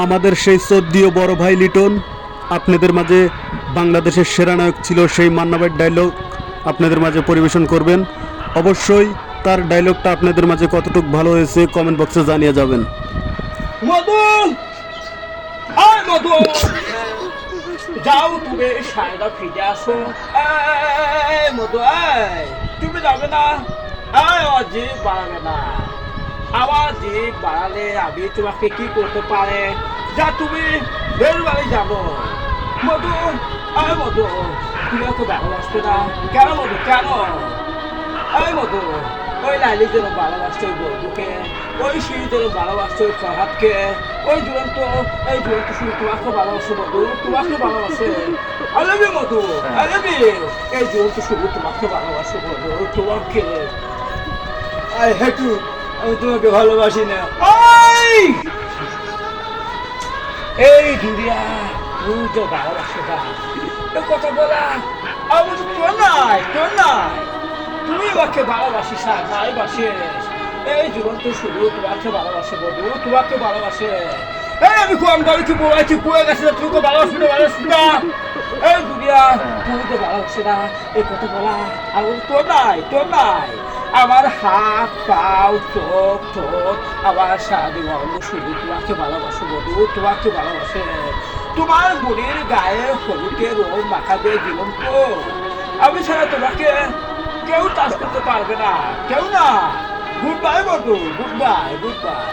আমাদের সেই শ্রদ্ধেয় বড় ভাই লিটন আপনাদের মাঝে বাংলাদেশের সেরা নায়ক ছিল সেই মান্না ভাইয়ের ডায়লগ আপনাদের মাঝে পরিবেশন করবেন। অবশ্যই তার ডায়লগটা আপনাদের মাঝে কতটুকু ভালো হয়েছে কমেন্ট বক্সে জানিয়ে যাবেন। মধু, আয় মধু, যাও তুমি সায়দা ফিরে আসো। এই মধু, আয়, তুমি যাবে না? আয়, জিভ বাড়াবে না। আমার জিভ বাড়ালে আমি তোমাকে কি করতে পারে? যা তুমি বের বাড়ি যাবো। মধু, আয় মধু, তুমি ওকে ভালোবাসবে না কেন মধু, কেন? এই মধু, ওই লাইলি যেন ভালোবাসছে ওই বন্ধুকে, ওই সিঁড়ি যেন ভালোবাসছে ওই ফরহাদকে, ওই জুড়ন্ত শুধু তোমাকে ভালোবাসে মধু, তোমাকে ভালোবাসে। I love you Madhu, I love you. এই জুড়ন্ত শুধু তোমাকে ভালোবাসে মধু, তোমাকে। আই হেট ইউ, আমি তোমাকে ভালোবাসি না। এই দুনিয়া তুই তো ভালোবাসে না, এ কথা বলা আমার তো তোর নাই, তোর নাই। তুমি আমাকে ভালোবাসিস না, ভালোবাসিস। এই জীবন তো শুধু তোমাকে ভালোবাসে বন্ধু, তোমাকে ভালোবাসে। এই আমি কম করে কি বলাইছি, কয়ে গেছে তুই তো ভালোবাসবি না, ভালোবাসবি না। এই দুনিয়া তুই তো ভালোবাসে না, এই কথা বলা আমার তোর নাই, তোর নাই। আমার হাত পাও চোখ ঠোঁট আমার সারাদিন অঙ্গ শুধু তোমাকে ভালোবাসো বন্ধু, তোমাকে ভালোবাসে। তোমার বোনের গায়ে হলুদের রং মাখাবে জীবন তো। আমি ছাড়া তোমাকে কেউ টাচ করতে পারবে না, কেউ না। গুড বাই বন্ধু, গুড বাই, গুড বাই।